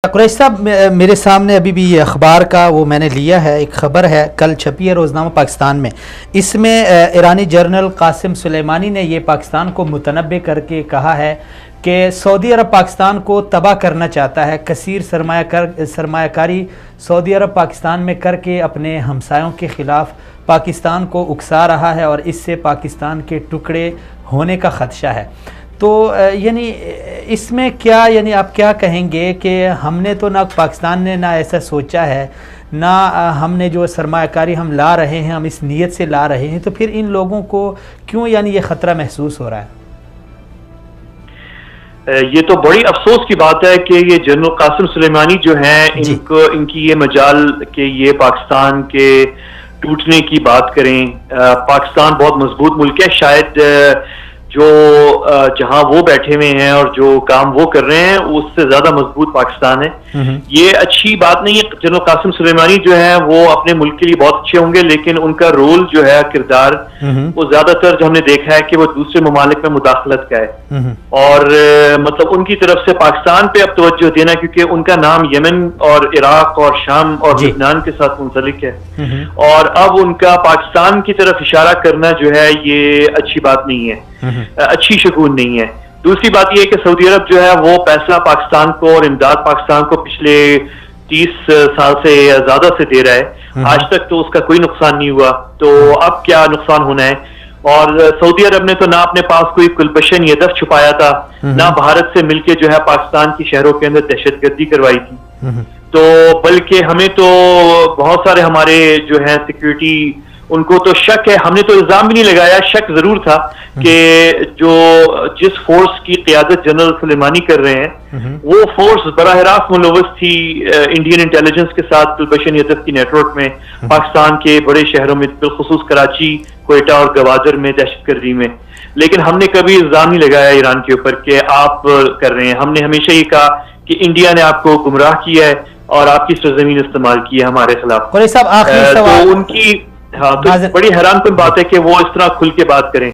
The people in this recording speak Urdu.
قریش صاحب، میرے سامنے ابھی بھی یہ اخبار کا وہ میں نے لیا ہے، ایک خبر ہے کل چھپی ہے روزنامہ پاکستان میں۔ اس میں ایرانی جنرل قاسم سلیمانی نے یہ پاکستان کو متنبع کر کے کہا ہے کہ سعودی عرب پاکستان کو تباہ کرنا چاہتا ہے، کثیر سرمایہ کاری سعودی عرب پاکستان میں کر کے اپنے ہمسایوں کے خلاف پاکستان کو اکسا رہا ہے اور اس سے پاکستان کے ٹکڑے ہونے کا خدشہ ہے۔ تو یعنی اس میں کیا آپ کیا کہیں گے کہ ہم نے تو نہ پاکستان نے نہ ایسا سوچا ہے، نہ ہم نے جو سرمایہ کاری ہم لا رہے ہیں ہم اس نیت سے لا رہے ہیں، تو پھر ان لوگوں کو کیوں یہ خطرہ محسوس ہو رہا ہے؟ یہ تو بڑی افسوس کی بات ہے کہ یہ جنرل قاسم سلیمانی جو ہیں ان کی یہ مجال کہ یہ پاکستان کے ٹوٹنے کی بات کریں۔ پاکستان بہت مضبوط ملک ہے، شاید جو جہاں وہ بیٹھے ہوئے ہیں اور جو کام وہ کر رہے ہیں اس سے زیادہ مضبوط پاکستان ہے۔ یہ اچھی بات نہیں ہے۔ جنرل قاسم سلیمانی جو ہے وہ اپنے ملک کے لیے بہت اچھے ہوں گے، لیکن ان کا رول جو ہے، کردار، وہ زیادہ تر جو ہم نے دیکھا ہے کہ وہ دوسرے ممالک میں مداخلت کا ہے، اور مطلب ان کی طرف سے پاکستان پہ اب توجہ دینا، کیونکہ ان کا نام یمن اور عراق اور شام اور لبنان کے ساتھ منسلک ہے، اور اب ان کا پاکستان کی طرف اشارہ کرنا جو ہے یہ اچھی بات نہیں ہے، اچھی شگون نہیں ہے۔ دوسری بات یہ ہے کہ سعودی عرب جو ہے وہ پیسہ پاکستان کو اور امداد پاکستان کو پچھلے 30 سال سے یا زیادہ سے دے رہا ہے، آج تک تو اس کا کوئی نقصان نہیں ہوا، تو اب کیا نقصان ہونا ہے؟ اور سعودی عرب نے تو نہ اپنے پاس کوئی گلبشن یہ دف چھپایا تھا، نہ بھارت سے مل کے جو ہے پاکستان کی شہروں کے اندر دہشت گردی کروائی تھی، تو بلکہ ہمیں تو بہت سارے ہمارے جو ہیں سیکیورٹی، ان کو تو شک ہے، ہم نے تو الزام بھی نہیں لگایا، شک ضرور تھا کہ جس فورس کی قیادت جنرل سلیمانی کر رہے ہیں وہ فورس براہ راست ملوث تھی انڈین انٹیلیجنس کے ساتھ گلبشن یدف کی نیٹ ورک میں، پاکستان کے بڑے شہروں میں، بالخصوص کراچی، کوئٹہ اور گوادر میں دہشت گردی میں۔ لیکن ہم نے کبھی الزام نہیں لگایا ایران کے اوپر کہ آپ کر رہے ہیں۔ ہم نے ہمیشہ یہ کہا کہ انڈیا نے آپ کو گمراہ کیا ہے اور آپ کی سرزمین استعمال کی ہے ہمارے خلاف۔ قریش صاحب، آخری سوال، تو ان کی تو بڑی حیران کن بات ہے کہ وہ اس طرح کھل کے بات کریں۔